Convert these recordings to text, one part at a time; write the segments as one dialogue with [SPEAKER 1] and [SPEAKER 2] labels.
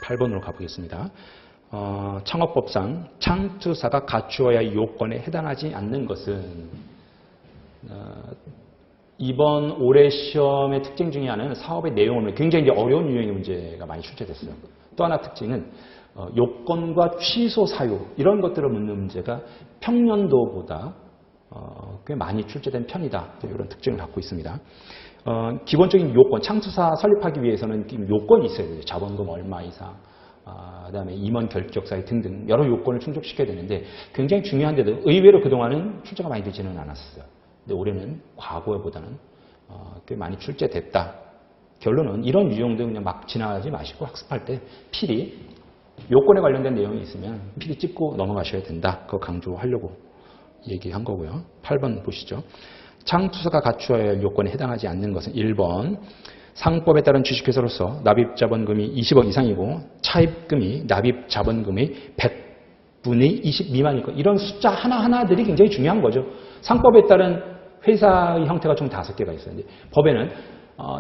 [SPEAKER 1] 8번으로 가보겠습니다. 창업법상 창투사가 갖추어야 할 요건에 해당하지 않는 것은 이번 올해 시험의 특징 중에 하나는 사업의 내용을 굉장히 어려운 유형의 문제가 많이 출제됐어요. 또 하나 특징은 요건과 취소 사유 이런 것들을 묻는 문제가 평년도보다 꽤 많이 출제된 편이다. 이런 특징을 갖고 있습니다. 기본적인 요건, 창투사 설립하기 위해서는 요건이 있어야 돼요. 자본금 얼마 이상, 그다음에 임원 결격 사유 등등 여러 요건을 충족시켜야 되는데 굉장히 중요한데도 의외로 그동안은 출제가 많이 되지는 않았어요. 근데 올해는 과거보다는 꽤 많이 출제됐다. 결론은 이런 유형도 그냥 막 지나가지 마시고 학습할 때 필히 요건에 관련된 내용이 있으면 필히 찝고 넘어가셔야 된다. 그거 강조하려고 얘기한 거고요. 8번 보시죠. 창투사가 갖추어야 할 요건에 해당하지 않는 것은 1번 상법에 따른 주식회사로서 납입자본금이 20억 이상이고 차입금이 납입자본금의 100분의 20 미만일 것. 이런 숫자 하나하나들이 굉장히 중요한 거죠. 상법에 따른 회사의 형태가 총 5개가 있어요. 법에는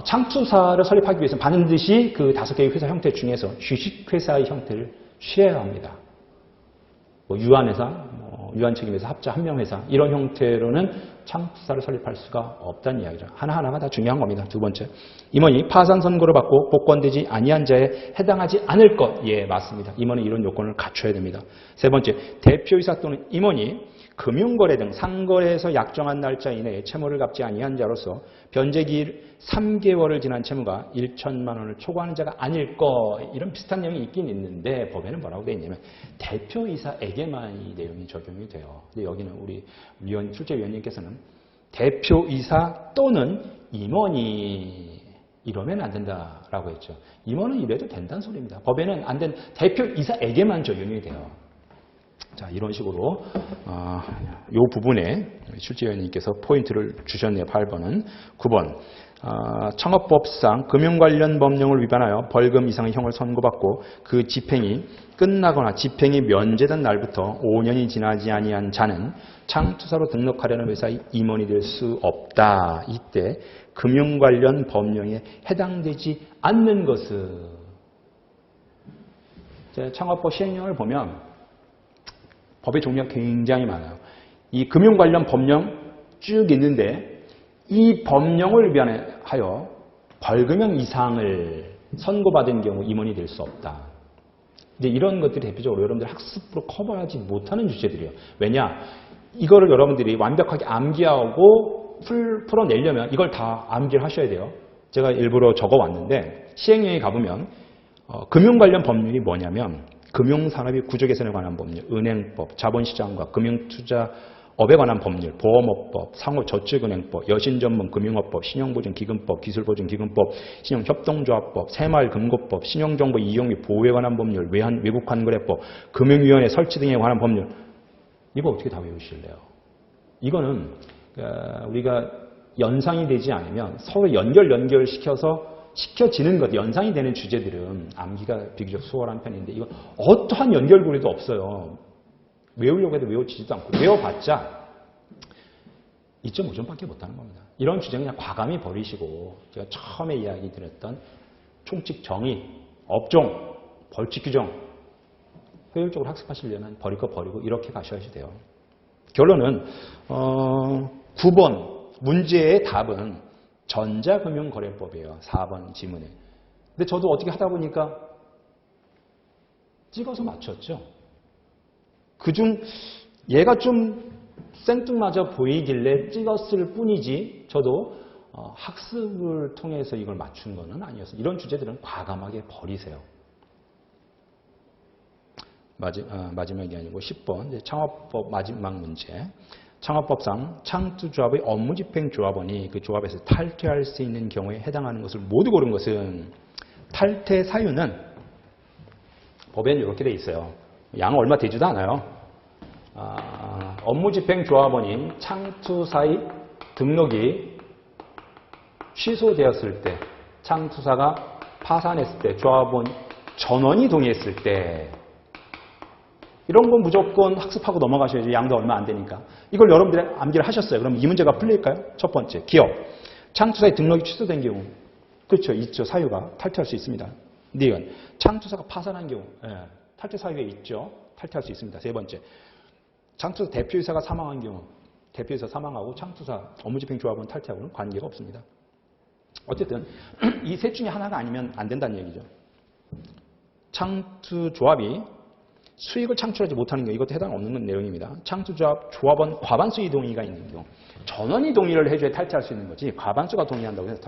[SPEAKER 1] 창투사를 설립하기 위해서 반드시 그 5개의 회사 형태 중에서 주식회사의 형태를 취해야 합니다. 뭐 유한회사, 유한책임회사, 합자, 한명회사 이런 형태로는 창투사를 설립할 수가 없다는 이야기죠. 하나하나가 다 중요한 겁니다. 두 번째, 임원이 파산 선고를 받고 복권되지 아니한 자에 해당하지 않을 것. 예, 맞습니다. 임원은 이런 요건을 갖춰야 됩니다. 세 번째, 대표이사 또는 임원이 금융거래 등 상거래에서 약정한 날짜 이내에 채무를 갚지 아니한 자로서 변제기일 3개월을 지난 채무가 1천만 원을 초과하는 자가 아닐 것. 이런 비슷한 내용이 있긴 있는데 법에는 뭐라고 되어 있냐면 대표이사에게만 이 내용이 적용이 돼요. 근데 여기는 우리 출제위원님께서는 대표이사 또는 임원이 이러면 안 된다라고 했죠. 임원은 이래도 된다는 소리입니다. 법에는 안 된 대표이사에게만 적용이 돼요. 자, 이런 식으로 이 부분에 출제위원님께서 포인트를 주셨네요. 8번은. 9번. 창업법상 금융 관련 법령을 위반하여 벌금 이상의 형을 선고받고 그 집행이 끝나거나 집행이 면제된 날부터 5년이 지나지 아니한 자는 창투사로 등록하려는 회사의 임원이 될 수 없다. 이때 금융 관련 법령에 해당되지 않는 것은 창업법 시행령을 보면 법의 종류가 굉장히 많아요. 이 금융 관련 법령 쭉 있는데 이 법령을 위반하여 벌금형 이상을 선고받은 경우 임원이 될 수 없다. 근데 이런 것들이 대표적으로 여러분들 학습으로 커버하지 못하는 주제들이에요. 왜냐? 이거를 여러분들이 완벽하게 암기하고 풀어내려면 이걸 다 암기를 하셔야 돼요. 제가 일부러 적어왔는데 시행령에 가보면 금융 관련 법률이 뭐냐면 금융산업의 구조개선에 관한 법률, 은행법, 자본시장과 금융투자업에 관한 법률, 보험업법, 상호저축은행법, 여신전문금융업법, 신용보증기금법, 기술보증기금법, 신용협동조합법, 새마을금고법, 신용정보 이용 및 보호에 관한 법률, 외국환거래법, 금융위원회 설치 등에 관한 법률. 이거 어떻게 다 외우실래요? 이거는 우리가 연상이 되지 않으면 서로 시켜지는 것, 연상이 되는 주제들은 암기가 비교적 수월한 편인데 이거 어떠한 연결고리도 없어요. 외우려고 해도 외워지지도 않고 외워봤자 2.5점밖에 못하는 겁니다. 이런 주제는 그냥 과감히 버리시고 제가 처음에 이야기 드렸던 총칙 정의, 업종, 벌칙 규정 효율적으로 학습하시려면 버릴 거 버리고 이렇게 가셔야지 돼요. 결론은 9번 문제의 답은 전자금융거래법이에요. 4번 지문에. 근데 저도 어떻게 하다 보니까 찍어서 맞췄죠. 그중 얘가 좀 생뚱맞아 보이길래 찍었을 뿐이지 저도 학습을 통해서 이걸 맞춘 거는 아니었어요. 이런 주제들은 과감하게 버리세요. 마지막이 아니고 10번 창업법 마지막 문제. 창업법상 창투조합의 업무집행조합원이 그 조합에서 탈퇴할 수 있는 경우에 해당하는 것을 모두 고른 것은 탈퇴 사유는 법에는 이렇게 돼 있어요. 양 얼마 되지도 않아요. 업무집행조합원인 창투사의 등록이 취소되었을 때, 창투사가 파산했을 때, 조합원 전원이 동의했을 때 이런 건 무조건 학습하고 넘어가셔야죠. 양도 얼마 안 되니까. 이걸 여러분들이 암기를 하셨어요. 그럼 이 문제가 풀릴까요? 첫 번째, 기업. 창투사의 등록이 취소된 경우. 그렇죠. 있죠. 사유가 탈퇴할 수 있습니다. 니은 창투사가 파산한 경우 탈퇴 사유에 있죠. 탈퇴할 수 있습니다. 세 번째, 창투사 대표이사가 사망한 경우 대표이사 사망하고 창투사 업무집행조합원 탈퇴하고는 관계가 없습니다. 어쨌든 이 셋 중에 하나가 아니면 안 된다는 얘기죠. 창투조합이 수익을 창출하지 못하는 경우 이것도 해당 없는 내용입니다. 창투조합 조합원 과반수 이동의가 있는 경우 전원이 동의를 해줘야 탈퇴할 수 있는 거지 과반수가 동의한다고 해서